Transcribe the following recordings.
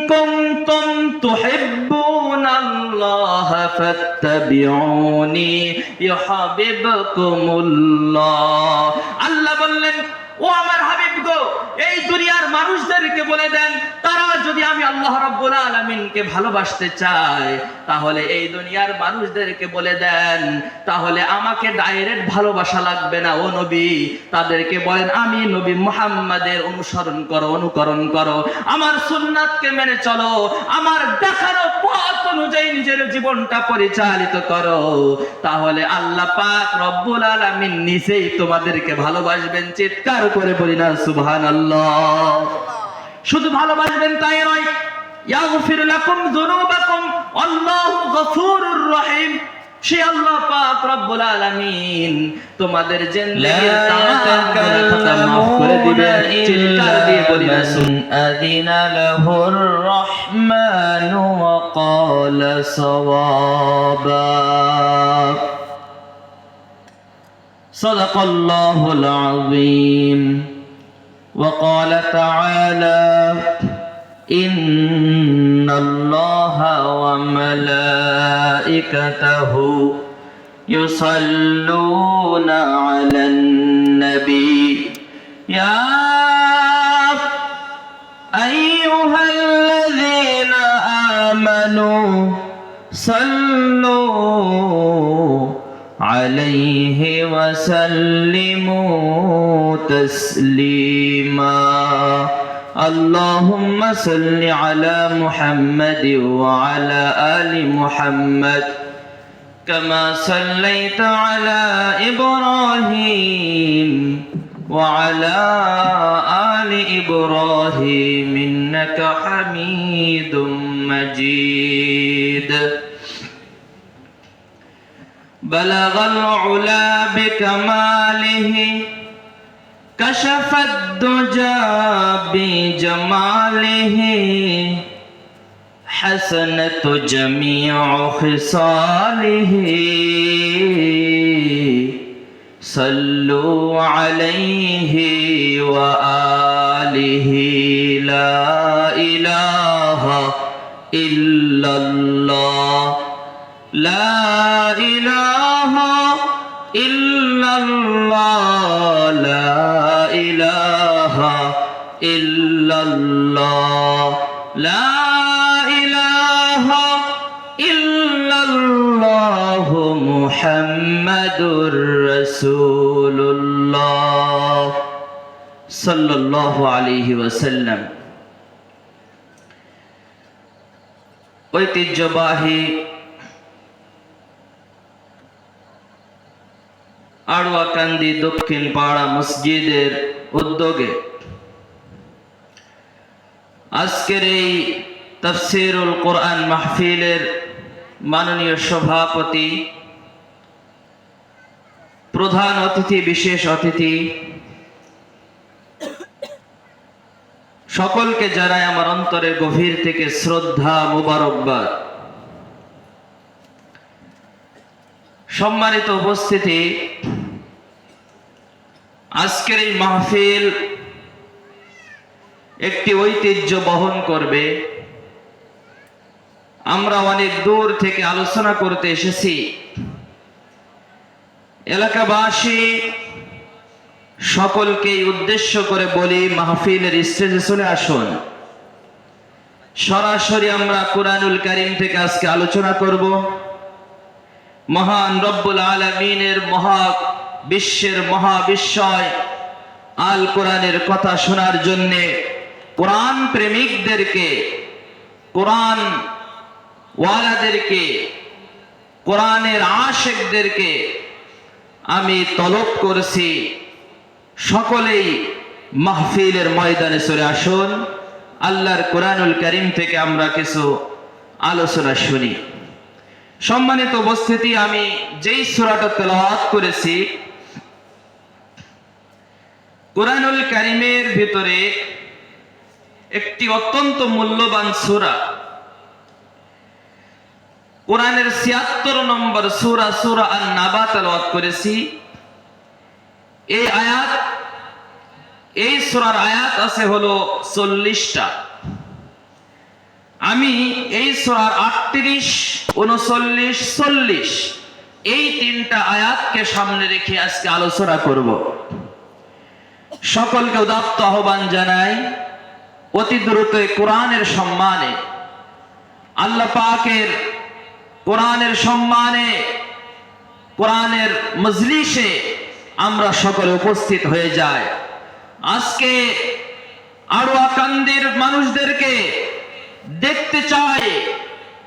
কুনতুম তুহিব্বুনাল্লাহ ফাত্তাবিউনি ইউহিব্বুকুমুল্লাহ। আল্লাহ বললেন, ও আমার হাবিব গো, এই দুনিয়ার মানুষদেরকে বলে দেন, তারা যদি আমি আল্লাহ রাব্বুল আলামিনকে ভালোবাসতে চায়, তাহলে এই দুনিয়ার মানুষদেরকে বলে দেন, তাহলে আমাকে ডাইরেক্ট ভালোবাসা লাগবে না ও নবী। তাদেরকে বলেন, আমি নবী মুহাম্মাদের অনুসরণ করো, অনুকরণ করো, আমার সুন্নাতকে মেনে চলো, আমার দেখানো পথ অনুযায়ী নিজের জীবনটা পরিচালিত করো, তাহলে আল্লাহ পাক রব্বুল আলামিন নিজেই তোমাদেরকে ভালোবাসবেন। চিৎকার করে বলি না সুবহানাল্লাহ। শুধু ভালোবাসবেন তাই নয়, ইয়াগফির লাকুম যুনুবাকুম আল্লাহু গফুরুর রহিম। সে আল্লাহ পাক রব্বুল আলামিন তোমাদের জিন্দেগির তামাম গুনাহ খাতা maaf করে দিবেন। চিৎকার দিয়ে বলি না আযিনা লাহুর রহমানু ওয়া ক্বালা সাওয়াবা। সাদাকাল্লাহুল আযীম। وقال تعالى إن الله وملائكته يصلون على النبي يا أيها الذين آمنوا صلوا عليه وسلموا تسليما اللهم صل على محمد وعلى آل محمد كما صليت على إبراهيم وعلى آل إبراهيم إنك حميد مجيد بلغ العلا بكماله كشف الدجى بجماله حسنت جميع خصاله صلوا عليه وآله لا إله إلا الله لا إله إلا الله لا إله إلا الله لا إله إلا الله محمد رسول الله صلى الله عليه وسلم। ঐতিহ্যবাহী আড়ুয়াকান্দি দক্ষিণ পাড়া মসজিদের উদ্যোগে আজকের এই তাফসীরুল কোরআন মাহফিলের মাননীয় সভাপতি, প্রধান অতিথি, বিশেষ অতিথি সকলকে জানাই আমার অন্তরের গভীর থেকে শ্রদ্ধা, মোবারকবাদ। সম্মানিত উপস্থিতি, আজকের এই মাহফিল একটি ঐতিহ্য বহন করবে। আমরা অনেক দূর থেকে আলোচনা করতে এসেছি। এলাকাবাসী সকলকে উদ্দেশ্য করে বলি, মাহফিলের স্টেজে চলে আসুন। সরাসরি আমরা কুরআনুল কারীম থেকে আজকে আলোচনা করব। মহান রব্বুল আলামিনের বিশ্বের মহাবিশ্বয় আল কোরআনের কথা শোনার জন্য কোরআন প্রেমিকদেরকে, কোরআন ওয়ালাদেরকে, কোরআনের আশিকদেরকে আমি তলব করছি, সকলেই মাহফিলের ময়দানে চলে আসুন। আল্লাহর কোরআনুল কারীম থেকে আমরা কিছু আলোচনা শুনি। সম্মানিত উপস্থিতি, আমি যেই সূরাটা তেলাওয়াত করেছি, কোরআনুল কারীমের ভিতরে একটি অত্যন্ত মূল্যবান সূরা, কোরআনের ৭৬ নম্বর সূরা, সূরা আন-নাবা তেলাওয়াত করেছি। এই সূরার আয়াত আছে হলো ৪০টা। আমি এই সূরার 38, 39, 40 এই তিনটা আয়াতকে সামনে রেখে আজকে আলোচনা করব। সকলকে উদাত্ত আহ্বান জানাই অতি দ্রুত কোরআনের সম্মানে, আল্লাহ পাকের কোরআনের সম্মানে, কোরআনের মজলিসে আমরা সকলে উপস্থিত হয়ে যাই। আজকে আড়ুয়াকান্দির মানুষদেরকে দেখতে চাই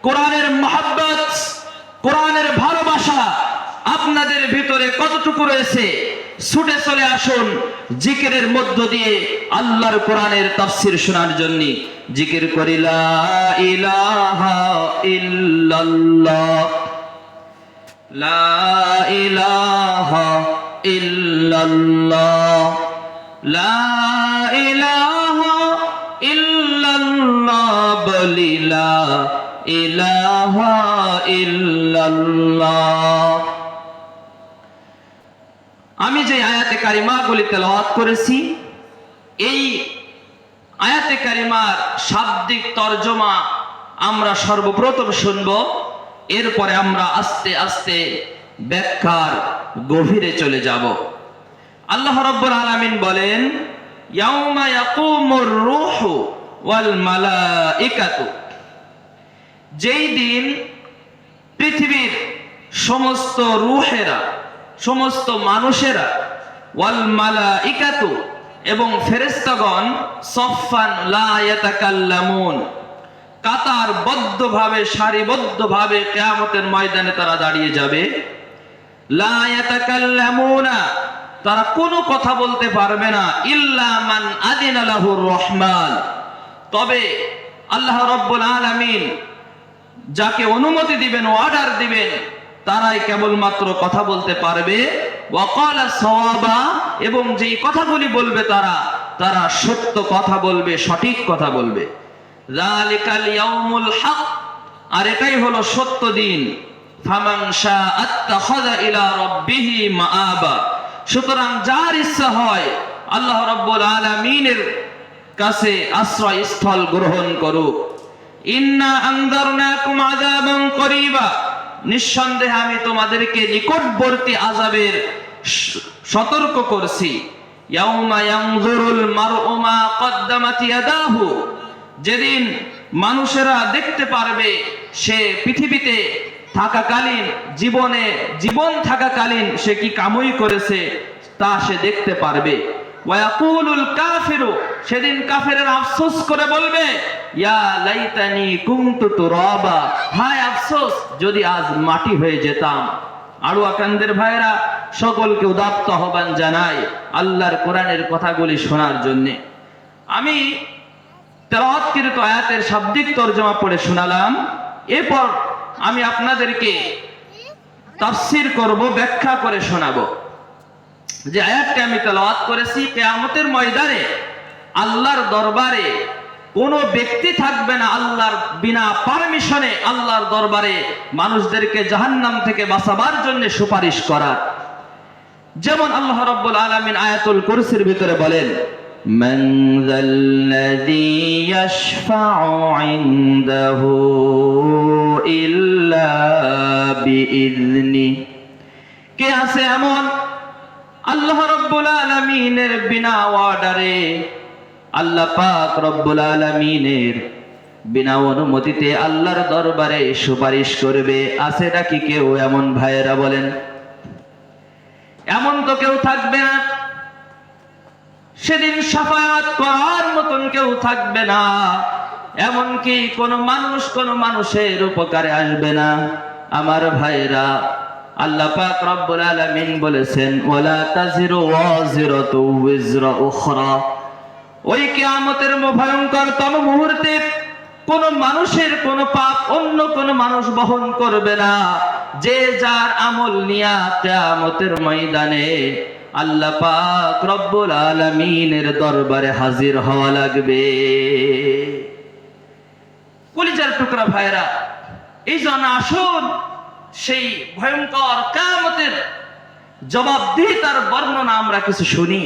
কোরআনের মহব্বত, কোরআনের ভালোবাসা আপনাদের ভিতরে কতটুকু রয়েছে। ছুটে চলে আসুন জিকিরের মধ্য দিয়ে আল্লাহর কোরআনের তাফসীর শোনার জন্য। জিকির করি লা ইলাহা ইল্লাল্লাহ, লা ইলাহা ইল্লাল্লাহ, লা ইলাহা ইল্লাল্লাহ, বলি লা ইলাহা ইল্লাল্লাহ। আমি যে আয়াতে কারিমাগুলি তেলাওয়াত করেছি, এই আয়াতে কারিমার শাব্দিক তরজমা আমরা সর্বপ্রথম শুনব, এরপরে আমরা আস্তে আস্তে ব্যাখ্যার গভীরে চলে যাব। আল্লাহ রাব্বুল আলামিন বলেন, ইয়াউমা ইয়াকুমুর রূহু ওয়াল মালাইকাতু, যেই দিন পৃথিবীর সমস্ত রূহেরা, সমস্ত মানুষেরা, ওয়াল মালাইকাতু এবং ফেরেশতাগণ, সফফান লা ইয়াতাকাল্লামুন, কাতারবদ্ধভাবে সারিবদ্ধভাবে কিয়ামতের ময়দানে তারা দাঁড়িয়ে যাবে। লা ইয়াতাকাল্লামুনা, তারা কোনো কথা বলতে পারবে না। ইল্লা মান আযিনা লাহুর রহমান, তবে আল্লাহ রাব্বুল আলামিন যাকে অনুমতি দিবেন, অর্ডার দিবেন, তারাই কেবলমাত্র কথা বলতে পারবে। ওয়াকালা সাওয়াবা, এবং যেই কথাগুলি বলবে তারা সত্য কথা বলবে, সঠিক কথা বলবে। যালিকাল ইয়াউমুল হক, আর এটাই হলো সত্য দিন। ফামান শাআ আত্তাখাযা ইলা রাব্বিহি মাআবা, সুতরাং যার ইচ্ছা হয় আল্লাহ রাব্বুল আলামিনের কাছে আশ্রয়স্থল গ্রহণ করুক। ইন্না আনযারনাকুম আযাবান করিবা, নিঃসন্দেহে আমি তোমাদেরকে নিকটবর্তী আযাবের সতর্ক করছি। ইয়াউমা ইয়ানজুরুল মারউ মা কদ্দামাত ইয়াদাহু, যেদিন মানুষেরা দেখতে পারবে সে পৃথিবীতে থাকাকালীন, জীবন থাকাকালীন সে কি কামই করেছে তা সে দেখতে পারবে। ওয়ায়াকুলুল কাফিরু, সেদিন কাফেররা আফসোস করে বলবে, ইয়া লাইতানি কুনতু তুরাবা, হায় আফসোস যদি আজ মাটি হয়ে যেতাম। আড়ুয়াকান্দের ভাইরা, সকলকে উদাত্ত আহ্বান জানাই আল্লাহর কোরআনের কথাগুলি শোনার জন্য। আমি তেলাওয়াতকৃত আয়াতের শাব্দিক তরজমা পড়ে শোনালাম, এরপর আমি আপনাদেরকে তাফসীর করব, ব্যাখ্যা করে শোনাবো। যে আয়াতটি আমি তেলাওয়াত করেছি, কিয়ামতের ময়দানে আল্লাহর দরবারে কোনো ব্যক্তি থাকবে না আল্লাহর বিনা পারমিশনে আল্লাহর দরবারে মানুষদেরকে জাহান্নাম থেকে বাঁচাবার জন্য সুপারিশ করার। যেমন আল্লাহ রাব্বুল আলামিন আয়াতুল কুরসির ভিতরে বলেন, মান যাল্লাযী ইয়াশফাউ ইনদাহু ইল্লা বিইযনি, কে আছে এমন আল্লাহ রাব্বুল আলামিনের বিনা অর্ডারে, আল্লাহ পাক রব্বুল আলামিনের বিনা অনুমতিতে আল্লাহর দরবারে সুপারিশ করবে? আছে নাকি কেউ এমন? ভাইয়েরা বলেন, এমন তো কেউ থাকবে না। সেদিন শাফায়াত করার মতন কেউ থাকবে না, এমনকি কোন মানুষের উপকারে আসবে না। আমার ভাইয়েরা, আল্লাহ পাক রব্বুল আলামিন বলেছেন, ওয়ালা তাজিরু ওয়াজিরাতু উযরা উখরা, ওই কিয়ামতের ভয়ঙ্করতম মুহূর্তে কোন মানুষের কোন পাপ অন্য কোন মানুষ বহন করবে না। যে যার আমল নিয়া কিয়ামতের ময়দানে আল্লাহ পাক রব্বুল আলামিনের দরবারে হাজির হওয়া লাগবে। কলিজার টুকরা ভাইরা, এই জন্য আসুন সেই ভয়ঙ্কর কিয়ামতের জবাবদিহিতার বর্ণনা আমরা কিছু শুনি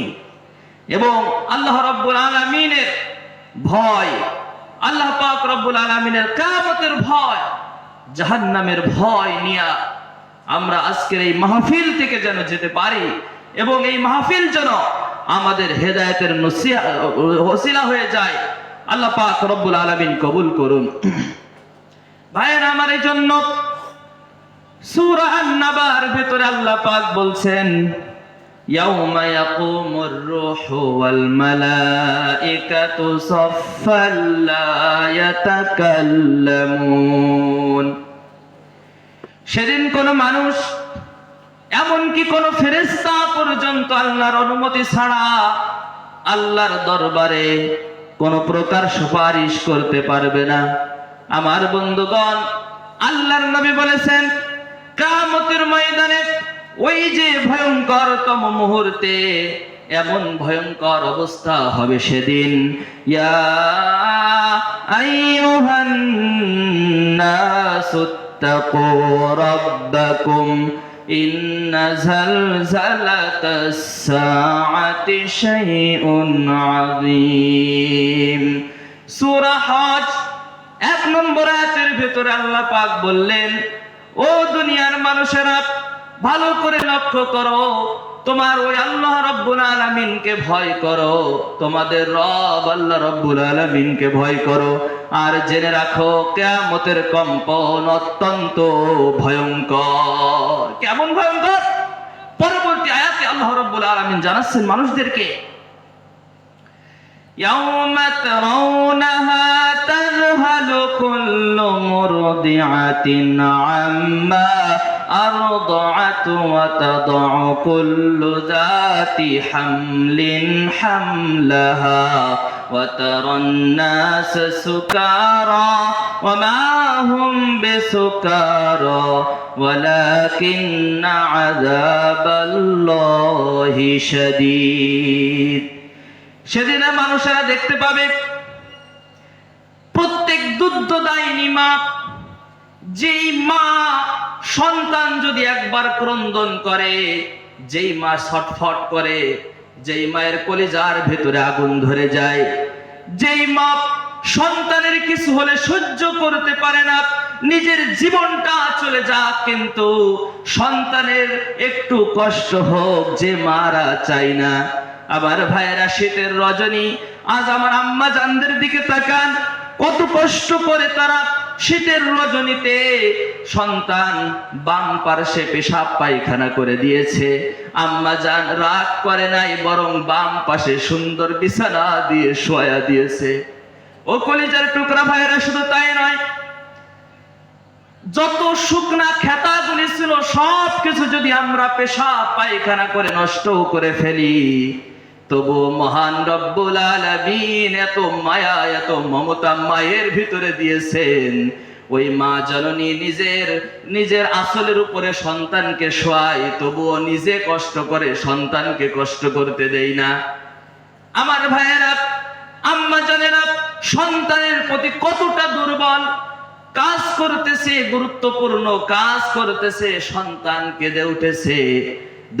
এবং আল্লাহ রাব্বুল আলামিনের ভয়, আল্লাহ পাক রব্বুল আলামিনের কিয়ামতের ভয়, জাহান্নামের ভয় নিয়ে আমরা আজকের এই মাহফিল থেকে যেন যেতে পারি, এবং এই মাহফিল যেন আমাদের হেদায়েতের ওসিলা হয়ে যায়। আল্লাহ পাক রব্বুল আলামিন কবুল করুন। ভাইয়েরা আমার, এই জন্য সূরা আন-নাবার ভিতরে আল্লাহ পাক বলছেন, ইয়াউমা ইয়াকুমুর রূহু ওয়াল মালাইকাতু সাফফান লা ইয়াতাকাল্লামুন। সেদিন কোন মানুষ, এমনকি কোন ফেরেশতা পর্যন্ত আল্লাহর অনুমতি ছাড়া আল্লাহর দরবারে কোন প্রকার সুপারিশ করতে পারবে না। আমার বন্ধুগণ, আল্লাহর নবী বলেছেন, কিয়ামতের ময়দানে ওই যে ভয়ঙ্করতম মুহূর্তে এমন ভয়ঙ্কর অবস্থা হবে সেদিন, ইয়া আইয়ুহান নাসুত্তাকু রাব্বাকুম ইন্না জালজালাতাস সাআতি শাইউন আযীম। সূরা হজ 1 নম্বর আয়াতের ভিতরে আল্লাহ পাক বললেন, ও দুনিয়ার মানুষেরা, ভালো করে লক্ষ্য করো, তোমার ওই আল্লাহ রব্বুল আলামিনকে ভয় করো, তোমাদের রব আল্লাহ রব্বুল আলামিনকে ভয় করো, আর জেনে রাখো কিয়ামতের কম্পন অত্যন্ত ভয়ঙ্কর। কেমন ভয়ঙ্কর? পরবর্তী আয়াতে আল্লাহ রব্বুল আলামিন জানাচ্ছেন মানুষদেরকে, ইয়াউমা তারাউনাহা তাযহালু কুল্লু মুরদিআতিন আম্মা আরদাআত ওয়া তাদউ কুল্লু যাতি হামলিন হামলাহা ওয়া তারান নাস সুকারা ওয়া মা হুম বিসুকারা ওয়ালাকিন্না আযাবাল্লাহি শাদীদ। সেদিন মানুষেরা দেখতে পাবে প্রত্যেক দুগ্ধদায়িনী মা, যেই মা সন্তান যদি একবার ক্রন্দন করে, যেই মা ছটফট করে, যেই মায়ের কলিজার ভেতরে আগুন ধরে যায়, যেই মা সন্তানের কিছু হলে সহ্য করতে পারে না, নিজের জীবনটা চলে যাক কিন্তু সন্তানের একটু কষ্ট হোক, যে মারা চায় না। আবার ভাইয়েরা, শীতের রজনী, আজ আমার আম্মা জানদের দিকে তাকান, কত কষ্ট করে তারা শীতের রজনীতে সন্তান বাম পার্শ্বে পেশাব পায়খানা করে দিয়েছে, আম্মা জান রাগ করে নাই, বরং বাম পাশে সুন্দর বিছানা দিয়ে শোয়া দিয়েছে। ও কলিজার টুকরা ভাইয়েরা, শুধু তাই নয়, যত শুকনা খেতাগুলি ছিল সব কিছু যদি আমরা পেশাব পায়খানা করে নষ্ট করে ফেলি, তবু মহান রব্বুল আলামিন এত মায়া, এত মমতা মায়ের ভিতরে দিয়েছেন। ওই মা জননী নিজের আসলের উপরে সন্তানকে শোয়ায়, তবুও নিজে কষ্ট করে, সন্তানকে কষ্ট করতে দেয় না। আমার ভাইয়েরা, আম্মা জানেরা সন্তানের প্রতি কতটা দুর্বল, কাজ করতেছে, গুরুত্বপূর্ণ কাজ করতেছে, সন্তান কেঁদে উঠেছে,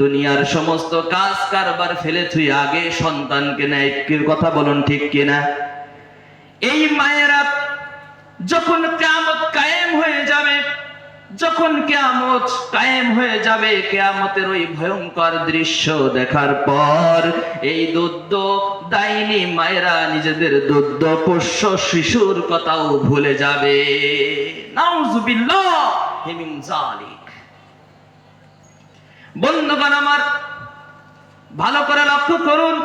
দুনিয়ার সমস্ত কাজ কারবার ফেলে তুই আগে সন্তানকে নেয়। কি কথা বলুন, ঠিক কিনা? এই মায়েরা যখন কিয়ামত কায়েম হয়ে যাবে, যখন কিয়ামত কায়েম হয়ে যাবে, কিয়ামতের ওই ভয়ঙ্কর দৃশ্য দেখার পর এই দুধ দাইনি মায়েরা নিজেদের দুধ পোষ্য শিশুর কথাও ভুলে যাবে। নাউজুবিল্লাহ মিন যালিক। বন্ধুগণ আমার, ভালো করে লক্ষ্য করুন,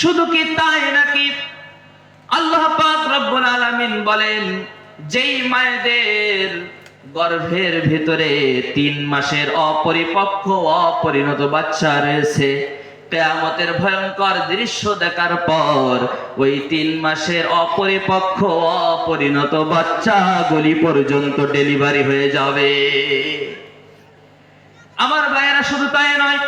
শুধু কি তাই নাকি? আল্লাহ পাক রব্বুল আলামিন বলেন, যেই মায়েদের গর্ভের ভিতরে 3 মাসের অপরিপক্ক অপরিণত বাচ্চা রয়েছে, কিয়ামতের ভয়ঙ্কর দৃশ্য দেখার পর ওই 3 মাসের অপরিপক্ক অপরিণত বাচ্চাগুলি পর্যন্ত ডেলিভারি হয়ে যাবে। আমার ভাইয়েরা, শুধু তাই নয়,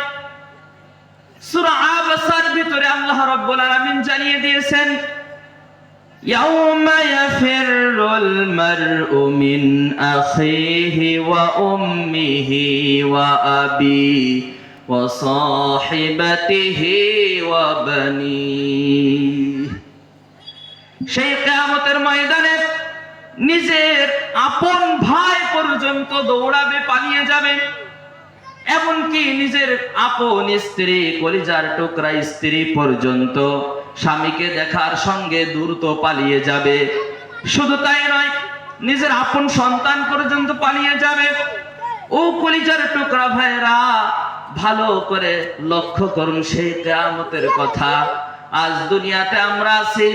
সূরা আবাসার ভিতরে আল্লাহ রাব্বুল আলামিন জানিয়ে দিয়েছেন, ইয়াউমা ইয়াফিরুল মারউ মিন আখিহি ওয়া উম্মিহি ওয়া আবি ওয়া সাহিবাতিহি ওয়া বানি। সেই কিয়ামতের ময়দানে নিজের আপন ভাই পর্যন্ত দৌড়াবে, পালিয়ে যাবে, এমনকি নিজের আপন স্ত্রী, কলিজার টুকরা স্ত্রী পর্যন্ত স্বামীকে দেখার সঙ্গে দ্রুত পালিয়ে যাবে। শুধু তাই নয়, নিজের আপন সন্তান পর্যন্ত পালিয়ে যাবে। ও কলিজার টুকরা ভাইরা, ভালো করে লক্ষ্য করুন সেই কিয়ামতের কথা। আজ দুনিয়াতে আমরা আছি,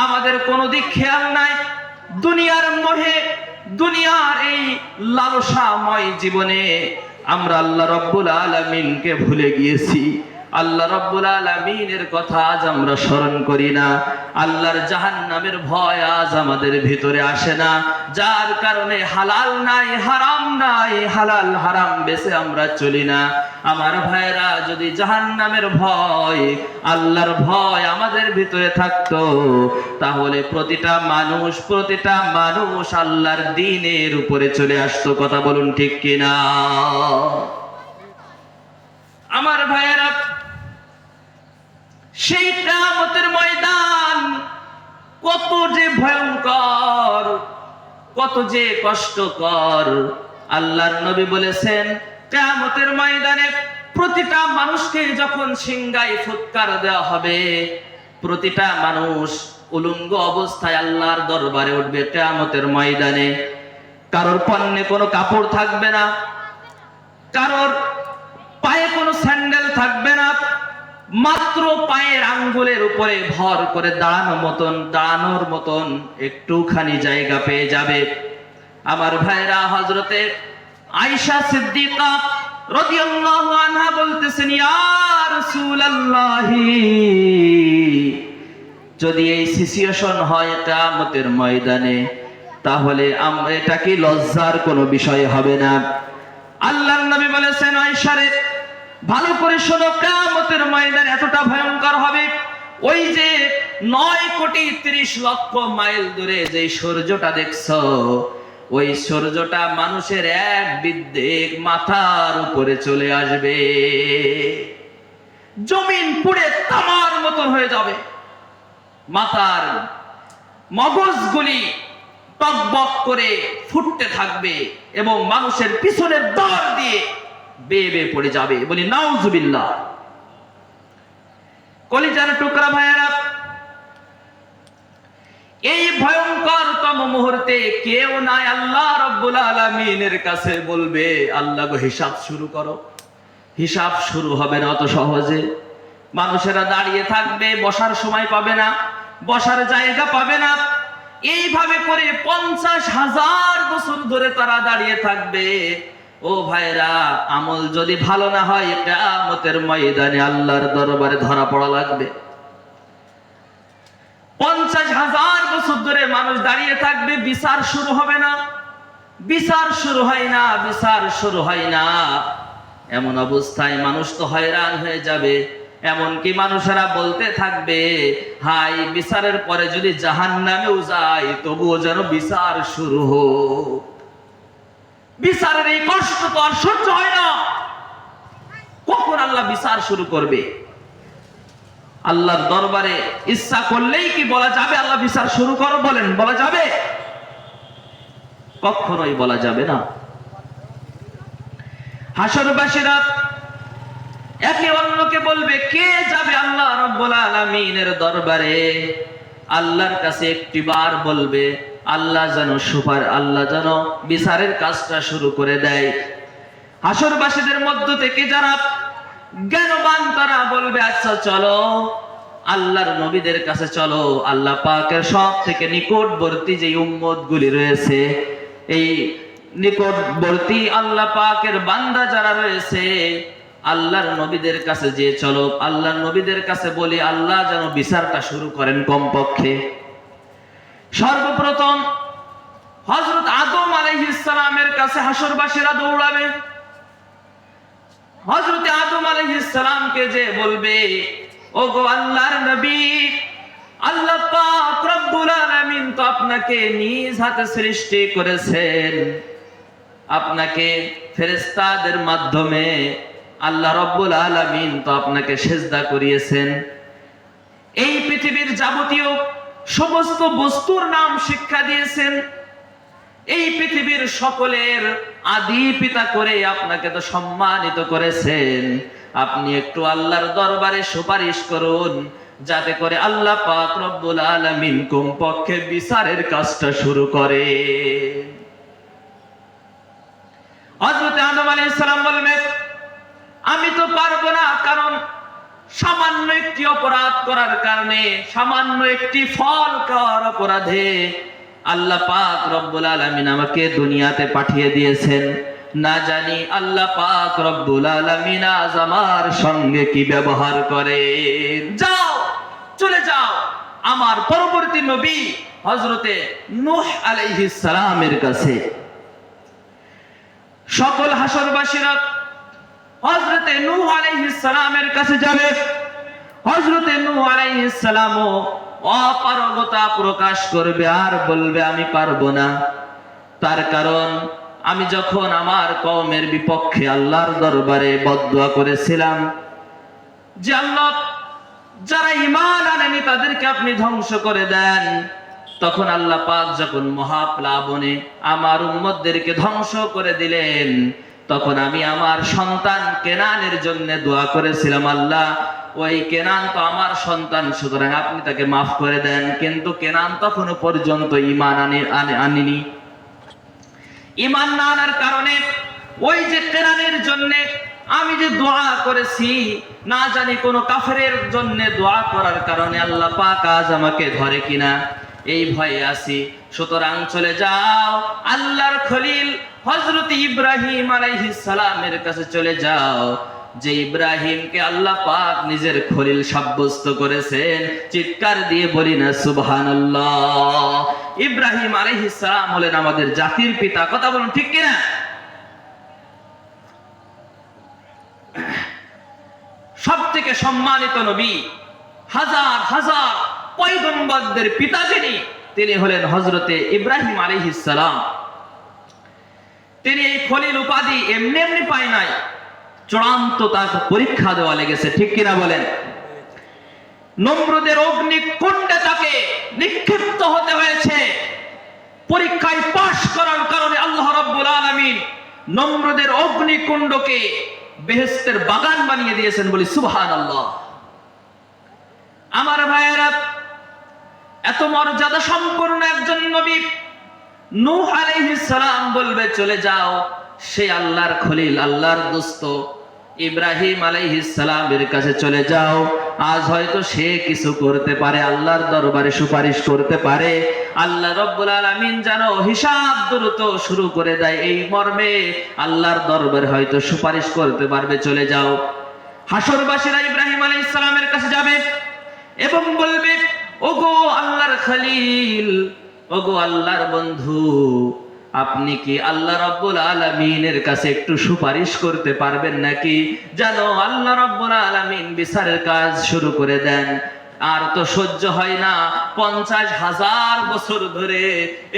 আমাদের কোনো দিক খেয়াল নাই। দুনিয়ার মোহে, দুনিয়ার এই লালসাময় জীবনে আমরা আল্লাহ রাব্বুল আলামিনকে ভুলে গিয়েছি। আল্লাহ রাব্বুল আলামিনের কথা আজ আমরা স্মরণ করি না। আল্লাহর জাহান্নামের ভয় আজ আমাদের ভিতরে আসে না, যার কারণে হালাল নাই, হারাম নাই, হালাল হারাম বেছে আমরা চলি না। আমার ভাইরা, যদি জাহান্নামের ভয়, আল্লাহর ভয় আমাদের ভিতরে থাকতো, তাহলে প্রতিটা মানুষ আল্লাহর দ্বীনের উপরে চলে আসতো। কথা বলুন ঠিক কিনা? আমার ভাইয়েরা, সেই কিয়ামতের ময়দান কত যে ভয়ঙ্কর, কত যে কষ্টকর। আল্লাহর নবী বলেছেন, কিয়ামতের ময়দানে প্রতিটা মানুষকে যখন সিংহায় ফুৎকার দেওয়া হবে, প্রতিটা মানুষ উলঙ্গ অবস্থায় আল্লাহর দরবারে উঠবে কিয়ামতের ময়দানে। কারোর পরনে কোনো কাপড় থাকবে না, কারোর পায়ে কোনো স্যান্ডেল থাকবে না, মাত্র পায়ের আঙ্গুলের উপরে ভর করে দাঁড়ানোর মতন একটুখানি জায়গা পেয়ে যাবে। আমার ভাইরা, হযরতে আয়েশা সিদ্দিকা রাদিয়াল্লাহু আনহা বলতেছেন, ইয়া রাসূলুল্লাহি, যদি এই সিচুয়েশন হয় কিয়ামতের ময়দানে, তাহলে এটা কি লজ্জার কোনো বিষয় হবে না? আল্লাহর নবী বলেছেন, আয়েশা রে, ভালো করে শোনো, কিয়ামতের ময়দান এতটা ভয়ঙ্কর হবে, ওই যে 9,30,00,000 মাইল দূরে যে সূর্যটা দেখছো, ওই সূর্যটা মানুষের এক বিদ্যেক মাথার উপরে চলে আসবে। জমিন পুড়ে তামার মতন হয়ে যাবে, মাথার মগজগুলি টকবক করে ফুটতে থাকবে এবং মানুষের পিছনের দর দিয়ে বেয়ে বেয়ে পড়ে যাবে। বলি নাউজুবিল্লাহ। কলিজার টুকরা ভাইয়েরা, এই ভয়ঙ্করতম মুহূর্তে কেউ নাই আল্লাহ রাব্বুল আলামিনের কাছে বলবে, আল্লাহ গো, হিসাব শুরু করো। হিসাব শুরু হবে না অত সহজে। মানুষেরা দাঁড়িয়ে থাকবে, বসার সময় পাবে না, বসার জায়গা পাবে না। এইভাবে করে 50,000 বছর ধরে তারা দাঁড়িয়ে থাকবে। ও ভাইরা, আমল যদি ভালো না হয়, কিয়ামতের ময়দানে আল্লাহর দরবারে ধরা পড়া লাগবে। 50,000 বছর ধরে মানুষ দাঁড়িয়ে থাকবে, বিচার শুরু হবে না, বিচার শুরু হয় না, বিচার শুরু হয় না। এমন অবস্থায় মানুষ তো হয়রান হয়ে যাবে। এমনকি মানুষেরা বলতে থাকবে, হাই, বিচারের পরে যদি জাহান্নামেও যায়, তবুও যেন বিচার শুরু হোক। বিচারের এই কষ্ট তো আর সহ্য হয় না। কখন আল্লাহ বিচার শুরু করবে? আল্লাহর দরবারে ইচ্ছা করলেই কি বলা যাবে আল্লাহ বিচার শুরু করো? বলেন, বলা যাবে? কখনোই বলা যাবে না। হাসরবাসীরা একে অন্যকে বলবে, কে যাবে আল্লাহ রাব্বুল আলামিনের দরবারে? আল্লাহর কাছে একটিবার বলবে, আল্লাহ যেন বিচারের কাজটা শুরু করে দেয়। হাসরবাসীদের মধ্য থেকে যারা জ্ঞানবান, তারা বলবে, আচ্ছা চলো, আল্লাহর নবীদের কাছে চলো। আল্লাহ পাকের সব থেকে নিকটবর্তী যে উম্মত গুলি রয়েছে, এই নিকটবর্তী আল্লাহ পাকের বান্দা যারা রয়েছে, আল্লাহর নবীদের কাছে যে চলো, আল্লাহর নবীদের কাছে বলি, আল্লাহ যেন বিচারটা শুরু করেন। কমপক্ষে সর্বপ্রথম হযরত আদম আলাইহিস সালামের কাছে হাসরবাসীরা দৌড়াবে। হযরত আদম আলাইহিস সালামকে যে বলবে, ওগো আল্লাহর নবী, আল্লাহ পাক রব্বুল আলামিন তো আপনাকে নিজ হাতে সৃষ্টি করেছেন, আপনাকে ফেরেশতাদের মাধ্যমে আল্লাহ রব্বুল আলামিন তো আপনাকে সিজদা করিয়েছেন। এই পৃথিবীর যাবতীয় সমস্ত বস্তুর নাম শিক্ষা দিয়েছেন। এই পৃথিবীর সকলের আদি পিতা করে আপনাকে তো সম্মানিত করেছেন, আপনি একটু আল্লাহর দরবারে সুপারিশ করুন, যাতে করে আল্লাহ পাক রব্বুল আলামিন কমপক্ষে বিচারের কাজটা শুরু করে। হযরত আদম আলাইহিস সালাম বললেন, আমি তো পারবো না, কারণ সামান্য একটি অপরাধ করার কারণে, সামান্য একটি ফল খাওয়ার অপরাধে আল্লাহ পাক রব্বুল আলামিন আমাকে দুনিয়াতে পাঠিয়ে দিয়েছেন। না জানি আল্লাহ পাক রব্বুল আলামিন আজ আমার সঙ্গে কি ব্যবহার করেন। যাও, চলে যাও আমার পরবর্তী নবী হযরতে নূহ আলাইহিস সালামের কাছে। সকল হাসরবাসীরা হযরতে নূহ আলাইহিস সালামের কাছে যাবে। হযরতে নূহ আলাইহিস সালামও অপারগতা প্রকাশ করবে আর বলবে, আমি পারবো না। তার কারণ, আমি যখন আমার কওমের বিপক্ষে আল্লাহর দরবারে বদদুয়া করেছিলাম যে আল্লাহ, যারা ঈমান আনেনি তাদেরকে আপনি ধ্বংস করে দেন, তখন আল্লাহ পাক যখন মহাপ্লাবনে আমার উম্মতদেরকে ধ্বংস করে দিলেন, তখন আমি আমার সন্তান কেনানের জন্য দোয়া করেছিলাম, আল্লাহ ওই কেনান তো আমার সন্তান, সুতরাং আপনি তাকে মাফ করে দেন। কিন্তু কেনান তখনও পর্যন্ত ঈমান আনেনি। ঈমান না আনার কারণে ওই যে কেনানের জন্য আমি যে দোয়া করেছি, না জানি কোন কাফেরের জন্য দোয়া করার কারণে আল্লাহ পাক আজ আমাকে ধরে কিনা, এই ভয়ে আছি। সুতরাং চলে যাও আল্লাহর খলিল হযরত ইব্রাহিম আলাইহিস সালামের কাছে চলে যাও, যে ইব্রাহিমকে আল্লাহ পাক নিজের খলিল সাব্যস্ত করেছেন। চিৎকার দিয়ে বলি না সুবহানাল্লাহ। ইব্রাহিম আলাইহিস সালাম হলেন আমাদের জাতির পিতা, কথা বলুন ঠিক কিনা? সবথেকে সম্মানিত নবী, হাজার হাজার পয়গম্বরদের পিতা যিনি, তিনি হলেন হযরতে ইব্রাহিম আলাইহিস সালাম। তিনি এই খলিল উপাধি এমনি এমনি পায় নাই, চূড়ান্ত তার পরীক্ষা দেওয়া লেগেছে, ঠিক কিনা বলেন? নমরুদের অগ্নিকুণ্ডে তাকে নিক্ষিপ্ত হতে হয়েছে। পরীক্ষায় পাশ করার কারণে আল্লাহ রাব্বুল আলামিন নমরুদের অগ্নিকুণ্ডকে বেহেশতের বাগান বানিয়ে দিয়েছেন, বলি সুবহানাল্লাহ। আমার ভাইয়েরা, এত মর্যাদা সম্পন্ন একজন নবী নূহ আলাইহিস সালাম বলবে চলে যাও সেই আল্লাহর খলিল, আল্লাহর দোস্ত ইব্রাহিম আলাইহিস সালামের কাছে চলে যাও। আজ হয়তো সে কিছু করতে পারে, আল্লাহর দরবারে সুপারিশ করতে পারে, আল্লাহ রাব্বুল আলামিন যেন হিসাব দ্রুত শুরু করে দেয়, এই মর্মে আল্লাহর দরবারে হয়তো সুপারিশ করতে পারবে। চলে যাও। হাসরবাসীরা ইব্রাহিম আলাইহিস সালামের কাছে যাবে এবং বলবে, ওগো আল্লাহর খলিল, ওগো আল্লাহর বন্ধু, আপনি কি আল্লাহ রাব্বুল আলামিনের কাছে একটু সুপারিশ করতে পারবেন নাকি, যেন আল্লাহ রাব্বুল আলামিন বিচারের কাজ শুরু করে দেন? আর তো সহ্য হয় না, 50,000 বছর ধরে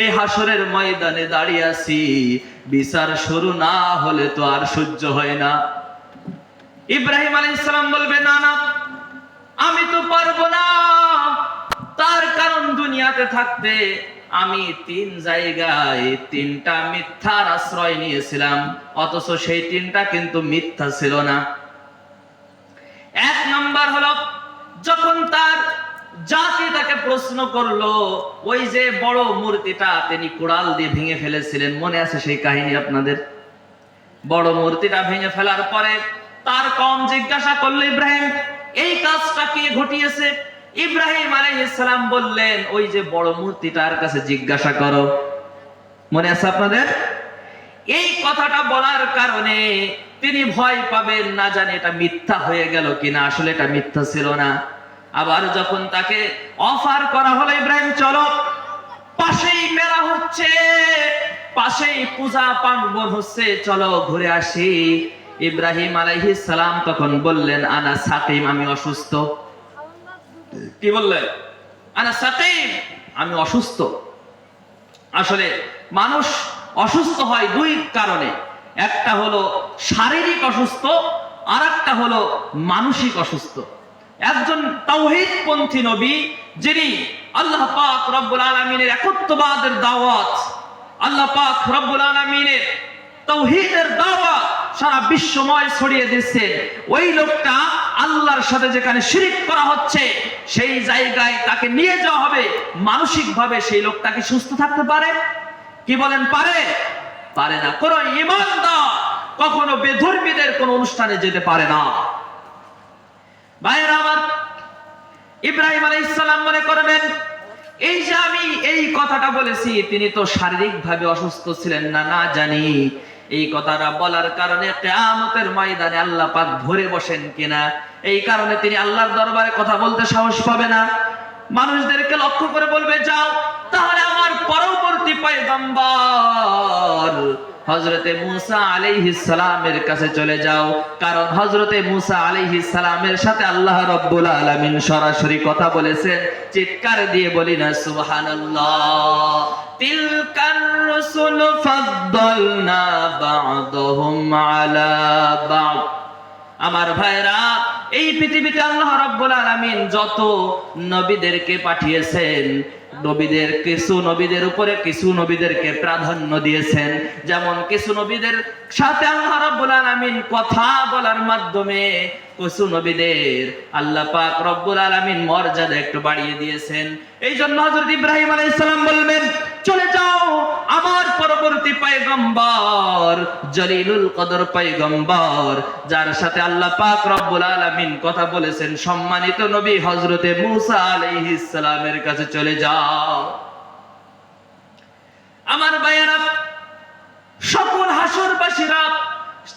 এই হাসরের ময়দানে দাঁড়িয়ে আছি, বিচার শুরু না হলে তো আর সহ্য হয় না। ইব্রাহিম আলাইহিস সালাম বলবে, না না, আমি তো পারবো না। তার কারণ, দুনিয়াতে থাকতে আমি 3 জায়গায় 3টা মিথ্যার আশ্রয় নিয়েছিলাম, অথচ সেই 3টা কিন্তু মিথ্যা ছিল না। 1 নাম্বার হলো, যখন তার জাতি তাকে প্রশ্ন করলো, ওই যে বড় মূর্তিটা তিনি কুড়াল দিয়ে ভেঙে ফেলেছিলেন, মনে আছে সেই কাহিনী আপনাদের? বড় মূর্তিটা ভেঙে ফেলার পরে তার কওম জিজ্ঞাসা করলো, ইব্রাহিম এই কাজটা কে ঘটিয়েছে? ইব্রাহিম আলাইহিস সালাম বললেন, ওই যে বড় মূর্তিটার কাছে জিজ্ঞাসা করো। মনে আছে আপনাদের? এই কথাটা বলার কারণে তিনি ভয় পাবেন, না জানি এটা মিথ্যা হয়ে গেল কিনা, আসলে এটা মিথ্যা ছিল না। আবার যখন তাকে অফার করা হলো, ইব্রাহিম চলো, পাশেই মেলা হচ্ছে, পাশেই পূজা পার্বণ হচ্ছে, চলো ঘুরে আসি। ইব্রাহিম আলাইহিস সালাম তখন বললেন, আনা সাকিম, আমি অসুস্থ। কি বললেন? আনা সাকিম, আমি অসুস্থ। আসলে মানুষ অসুস্থ হয় 2 কারণে, একটা হলো শারীরিক অসুস্থ, আর একটা হলো মানসিক অসুস্থ। একজন তাওহীদপন্থী নবী, যিনি আল্লাহ পাক রব্বুল আলামিনের একত্ববাদের দাওয়াত আল্লাহ পাক রব্বুল আলামিনের তাওহীদের দাওয়াত সারা বিশ্বময় ছড়িয়ে দিচ্ছে, ওই লোকটা আল্লাহর সাথে যেখানে শিরক করা হচ্ছে সেই জায়গায় তাকে নিয়ে যাওয়া হবে। মানসিকভাবে সেই লোকটা কি সুস্থ থাকতে পারে? কি বলেন, পারে? পারে না। কোন ঈমানদার কখনো বেধর্মীদের কোন অনুষ্ঠানে যেতে পারে না। ভাইয়েরা আমার, ইব্রাহিম আলাইহিস সালাম মনে করবেন এই যে আমি এই কথাটা বলেছি, তিনি তো শারীরিকভাবে অসুস্থ ছিলেন না, না জানি এই কথাটা বলার কারণে কিয়ামতের ময়দানে আল্লাহ পাক ধরে বসেন কিনা, এই কারণে তিনি আল্লাহর দরবারে কথা বলতে সাহস পাবে না। মানুষদেরকে লক্ষ্য করে বলবে, যাও তাহলে আমার পরবর্তী পয়গম্বর হযরতে মূসা আলাইহিস সালামের কাছে চলে যাও, কারণ হযরতে মূসা আলাইহিস সালামের সাথে আল্লাহ রাব্বুল আলামিন সরাসরি কথা বলেছেন। চিৎকার দিয়ে বলি না সুবহানাল্লাহ। তিলকার রাসূল ফাদ্দালনা বা'দহুম আলা বা'দ। আমার ভাইরা, এই পৃথিবীতে আল্লাহ রাব্বুল আলামিন যত নবীদেরকে পাঠিয়েছেন, নবীদের কিছু নবীদের উপরে কিছু নবীদেরকে প্রাধান্য দিয়েছেন। যেমন কিছু নবীদের সাথে আল্লাহ রাব্বুল আলামিন কথা বলার মাধ্যমে কিছু নবীদের আল্লাহ পাক রব্বুল আলামিন মর্যাদা একটু বাড়িয়ে দিয়েছেন। এই জন্য হযরত ইব্রাহিম আলাইহিস সালাম বলবেন, চলে যাও আমার পরবর্তী পয়গম্বর জলিলুল কদর পয়গম্বর, যার সাথে আল্লাহ পাক রব্বুল আলামিন কথা বলেছেন, সম্মানিত নবী হযরতে মূসা আলাইহিস সালামের কাছে চলে যাও। আমার ভাইয়েরা, সকল হাসরবাসীরা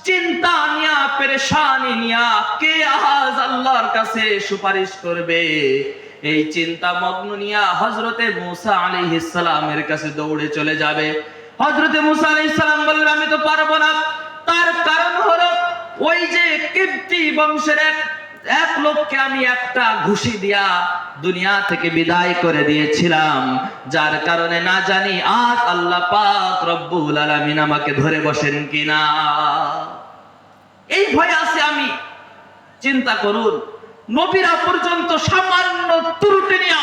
চিন্তা নিয়া, পেরেশানি নিয়া কে আজ আল্লাহর কাছে সুপারিশ করবে, এই চিন্তা মগ্ন নিয়া হযরতে মূসা আলাইহিস সালামের কাছে দৌড়ে চলে যাবে। হযরতে মূসা আলাইহিস সালাম বললেন, আমি তো পারবো না। তার কারণ হলো ওই যে কিবতী বংশের এক লোককে আমি একটা ঘুষি দিয়া দুনিয়া থেকে বিদায় করে দিয়েছিলাম, যার কারণে না জানি আজ আল্লাহ পাক রব্বুল আলামিন আমাকে ধরে বসেন কিনা, এই ভয় আছে আমি। চিন্তা করুন, নবীরা পর্যন্ত সামান্য ত্রুটি নিয়া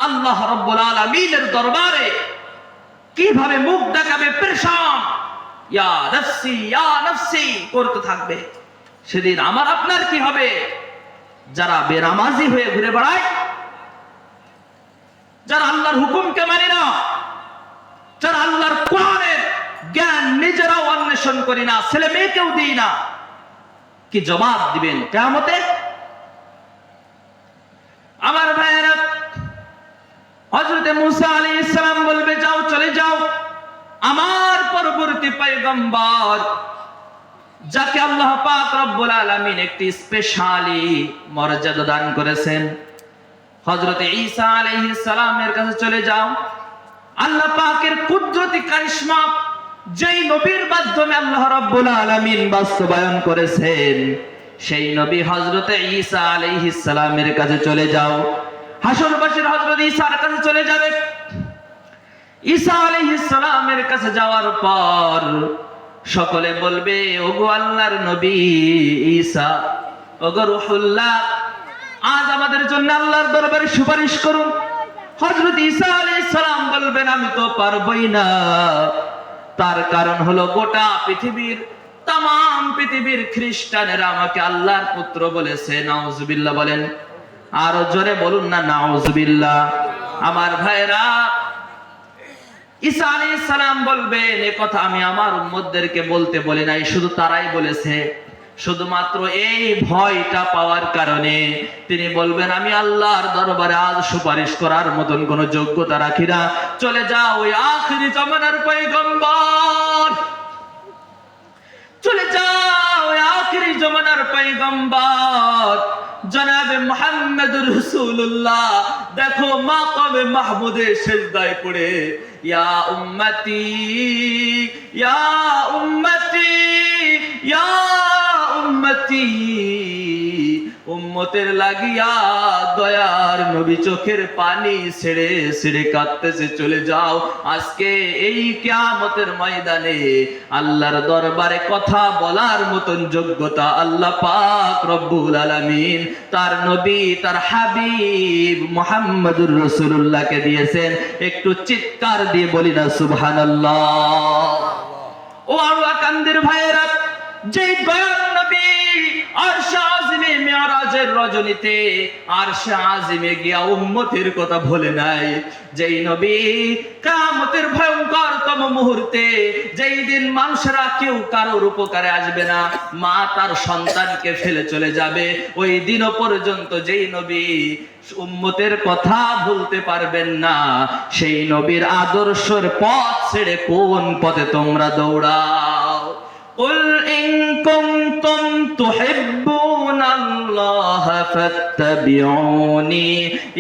আল্লাহ রব্বুল আলামিনের দরবারে কিভাবে মুখ দেখাবে, পেরেশান ইয়া নাফসি করতে থাকবে। সেদিন আমার আপনার কি হবে? যারা বেনামাজি হয়ে ঘুরে বেড়ায়, যারা আল্লাহর হুকুমকে মানে না, যারা আল্লাহর কোরআনের জ্ঞান নিজেরাও অন্বেষণ করি না, ছেলে মেয়েকেও দিই না, কি জবাব দিবেন কিয়ামতে? আমার ভাইয়েরা, হযরতে মূসা আলাইহিস সালাম বলবে, যাও চলে যাও আমার পরবর্তী পয়গম্বর, যাকে আল্লাহ পাক রব্বুল আলামিন একটি স্পেশালি মর্যাদা দান করেছেন, হযরতে ঈসা আলাইহিস সালামের কাছে চলে যাও। আল্লাহ পাকের কুদরতি কারিশমা যেই নবীর মাধ্যমে আল্লাহ রাব্বুল আলামিন বাস্তবায়ন করেছেন, সেই নবী হযরতে ঈসা আলাইহিস সালামের কাছে চলে যাও। হাসরবাসীর হযরত ঈসার কাছে চলে যাবে। ঈসা আলাইহিস সালামের কাছে যাওয়ার পর সকলে বলবে, ওগো আল্লাহর নবী ঈসা, ওগো রূহুল্লাহ, আজ আমাদের জন্য আল্লাহর দরবারে সুপারিশ করুন। হযরত ঈসা আলাইহিস সালাম বলবেন, আমি তো পারবই না। তার কারণ হলো গোটা পৃথিবীর, তাম পৃথিবীর খ্রিস্টানেরা আমাকে আল্লাহর পুত্র বলেছে। নাউজুবিল্লাহ বলেন, আরো জোরে বলুন না নাউজুবিল্লাহ। আমার ভাইরা, ঈসা আলাইহিস সালাম বলবেন, এ কথা আমি আমার উম্মতদেরকে বলতে বলি নাই, শুধু তারাই বলেছে। শুধুমাত্র এই ভয়টা পাওয়ার কারণে তিনি বলবেন, আমি আল্লাহর দরবারে আজ সুপারিশ করার মতন কোন যোগ্যতা রাখি না। চলে যাও ওই আখিরি জামানার পয়গম্বর, চলে যাও ওই আখিরি জামানার পয়গম্বর জনাবে মুহাম্মদুর রাসূলুল্লাহ। দেখো মাকামে মাহমুদে সিজদায় পড়ে, ইয়া উম্মতি ইয়া উম্মতি ইয়া উম্মতি উম্মতের লাগিয়া দয়ার নবী চোখের পানি ছেড়ে ছেড়ে কাঁদতেছে। চলে যাও, আজকে এই কিয়ামতের ময়দানে আল্লাহর দরবারে কথা বলার মতন যোগ্যতা আল্লাহ পাক রব্বুল আলামিন তার নবী তার হাবিব মুহাম্মদুর রাসূলুল্লাহকে দিয়েছেন। একটু চিৎকার দিয়ে বলি না সুবহানাল্লাহ। ও আল্লাহ কান্দের ভাইয়েরা, যে দয়াল নবী আরশে আজিমে মিরাজের রজনীতে আরশে আজিমে গিয়া উম্মতের কথা বলে নাই, যেই নবী কিয়ামতের ভয়ঙ্করতম মুহূর্তে, যেই দিন মানুষরা কেউ কারোর উপকারে আসবে না, মা তার সন্তানকে ফেলে চলে যাবে, ওই দিনও পর্যন্ত যেই নবী উম্মতের কথা বলতে পারবেন না, সেই নবীর আদর্শের পথ ছেড়ে কোন পথে তোমরা দৌড়াও? قل إن كنتم تحبون الله فاتبعوني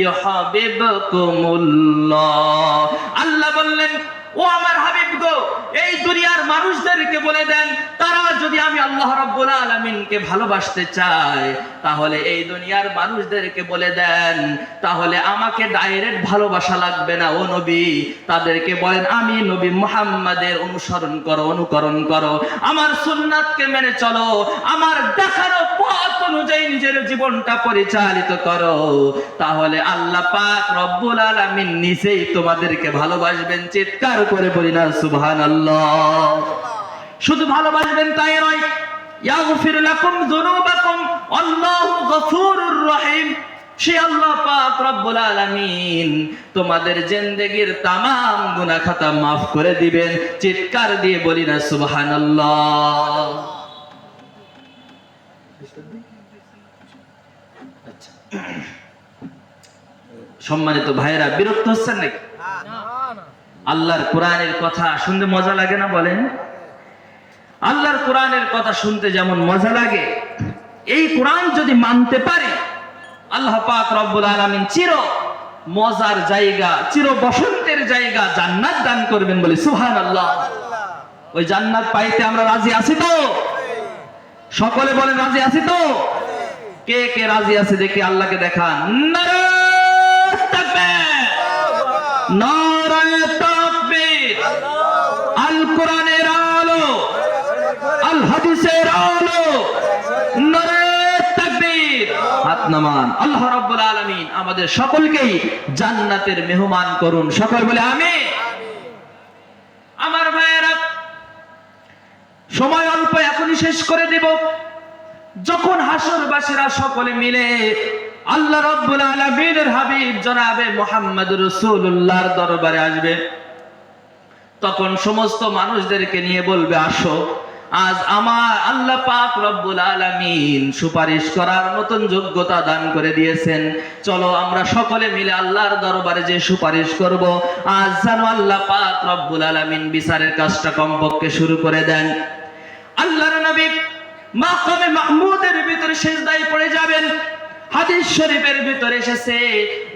يحببكم الله। আল্লাহ বললেন, ও আমার হাবিব গো, এই দুনিয়ার মানুষদেরকে বলে দেন, তারা যদি আমি আল্লাহ রাব্বুল আলামিনকে ভালোবাসতে চায়, তাহলে এই দুনিয়ার মানুষদেরকে বলে দেন, তাহলে আমাকে ডাইরেক্ট ভালোবাসা লাগবে না ও নবী, তাদেরকে বলেন আমি নবী মুহাম্মাদের অনুসরণ করো, অনুকরণ করো, আমার সুন্নাতকে মেনে চলো, আমার দেখানো পথ অনুযায়ী নিজের জীবনটা পরিচালিত করো, তাহলে আল্লাহ পাক রব্বুল আলামিন নিজেই তোমাদেরকে ভালোবাসবেন। চিৎকার করে বলি না সুবহানাল্লাহ। শুধু ভালোবাসবেন তাই নয়, ইয়াগফির লাকুম যুনুবাকুম আল্লাহু গফুরুর রহিম, সে আল্লাহ পাক রব্বুল আলামিন তোমাদের জিন্দেগীর তামাম গুনাহ খাতা maaf করে দিবেন। চিৎকার দিয়ে বলি না সুবহানাল্লাহ। সম্মানিত ভাইয়েরা, বিরক্ত হচ্ছেন নাকি? আল্লাহর কোরআনের কথা শুনতে মজা লাগে না বলেন? আল্লাহর কোরআনের কথা শুনতে যেমন মজা লাগে, এই কোরআন যদি মানতে পারি, আল্লাহ পাক রব্বুল আলামিন চির মজার জায়গা, চির বসন্তের জায়গা জান্নাত দান করবেন বলে সুবহানাল্লাহ। ওই জান্নাত পাইতে আমরা রাজি আছি তো? সকলে বলেন রাজি আছি তো? কে কে রাজি আছে দেখি আল্লাহকে দেখান। নারায়ে তাকবীর, নারায়ে তাকবীর। আল কোরআনের আলো, আল হাদিসের আলো, নারায়ে তাকবীর। হাত নামান। আল্লাহ রাব্বুল আলামিন আমাদের সকলকেই জান্নাতের মেহমান করুন। সকল বলে আমিন। আমার ভাইয়েরা, সময় অল্প, এখনই শেষ করে দেব। যখন হাসরবাসীরা সকলে মিলে আল্লাহ রাব্বুল আলামিনের হাবিব জনাবে মুহাম্মদুর রাসূলুল্লাহর দরবারে আসবে, তখন সমস্ত মানুষদেরকে নিয়ে বলবে, আসো, আজ আমার আল্লাহ পাক রব্বুল আলামিন সুপারিশ করার মতন যোগ্যতা দান করে দিয়েছেন, চলো আমরা সকলে মিলে আল্লাহর দরবারে যে সুপারিশ করব। আজ যেন আল্লাহ পাক রব্বুল আলামিন বিচারের কাজটা কমপক্ষে শুরু করে দেন। আল্লাহর নবী মাকামে মাহমুদের ভিতরে সিজদায় পড়ে যাবেন। হাদিস শরীফের ভিতরে এসেছে,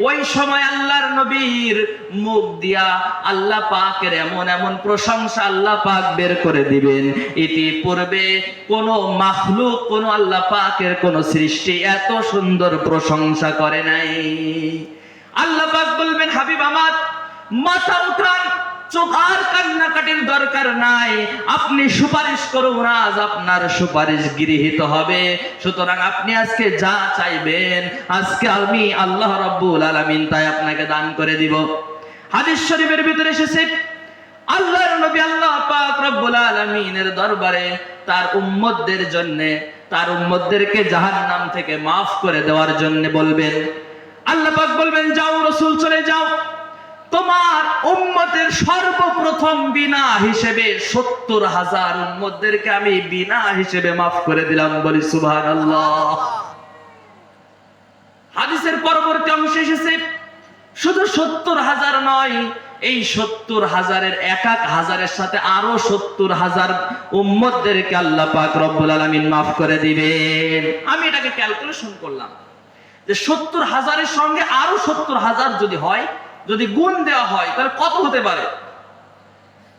ওই সময় আল্লাহর নবীর মুখ দিয়া আল্লাহ পাকের এমন এমন প্রশংসা আল্লাহ পাক বের করে দিবেন, ইতিপূর্বে কোন মাখলুক, কোন আল্লাহ পাকের কোন সৃষ্টি এত সুন্দর প্রশংসা করে নাই। আল্লাহ পাক বলবেন, হাবিব আমার, মাথা উঠান, চোখ আর কান্নাকাটির দরকার নাই, আপনি সুপারিশ করুন, আজ আপনার সুপারিশ গৃহীত হবে। সুতরাং আপনি আজকে যা চাইবেন, আজকে আমি আল্লাহ রাব্বুল আলামিন তাই আপনাকে দান করে দিব। হাদিস শরীফের ভিতরে এসেছে, আল্লাহর নবী আল্লাহ পাক রব্বুল আলামিনের দরবারে তার উম্মতদের জন্য, তার উম্মতদেরকে জাহান্নাম থেকে maaf করে দেওয়ার জন্য বলবেন। আল্লাহ পাক বলবেন, যাও রাসূল, চলে যাও, তোমার উম্মতের সর্বপ্রথম বিনা হিসেবে ৭০,০০০ উম্মতদেরকে আমি বিনা হিসেবে maaf করে দিলাম। বলি সুবহানাল্লাহ। হাদিসের পরবর্তী অংশে এসেছে, শুধু ৭০,০০০ নয়, এই ৭০,০০০-এর এক এক হাজারের সাথে আরো ৭০,০০০ উম্মতদেরকে আল্লাহ পাক রব্বুল আলামিন maaf করে দিবেন। আমি এটাকে ক্যালকুলেশন করলাম যে ৭০,০০০-এর সঙ্গে আরো ৭০,০০০ যদি হয়, যদি গুণ দেওয়া হয়, তাহলে কত হতে পারে?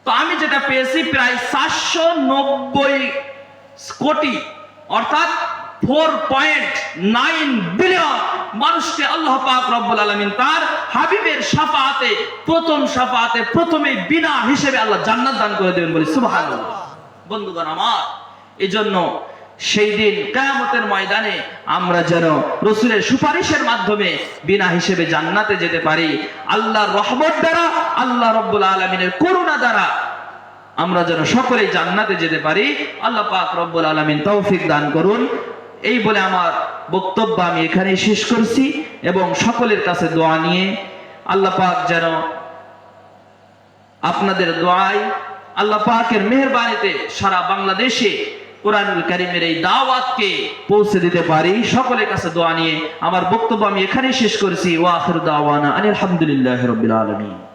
তো আমি যেটা পেয়েছি, প্রায় ৪৯০ কোটি, অর্থাৎ 4.9 বিলিয়ন মানুষকে আল্লাহ পাক রব্বুল আলামিন তার হাবিবের শাফাআতে প্রথমে বিনা হিসেবে আল্লাহ জান্নাত দান করে দেবেন বলি সুবহানাল্লাহ। বন্ধুগণ আমার, এজন্য সেই দিন কিয়ামতের ময়দানে আমরা যেন রাসূলের সুপারিশের মাধ্যমে বিনা হিসেবে জান্নাতে যেতে পারি। আল্লাহর রহমত দ্বারা, আল্লাহ রাব্বুল আলামিনের করুণা দ্বারা আমরা যেন সকলেই জান্নাতে যেতে পারি। আল্লাহ পাক রব্বুল আলামিন তৌফিক দান করুন। এই বলে আমার বক্তব্য আমি এখানেই শেষ করছি এবং সকলের কাছে দোয়া নিয়ে আল্লাহ পাক যেন আপনাদের দোয়ায়, আল্লাহ পাকের মেহেরবানিতে সারা বাংলাদেশে কোরআনুল কারীমের এই দাওয়াতকে পৌঁছে দিতে পারি। সকলের কাছে দোয়া নিয়ে আমার বক্তব্য আমি এখানেই শেষ করছি। ওয়া আখিরু দাওয়ানা আনিল হামদুলিল্লাহি রাব্বিল আলামিন।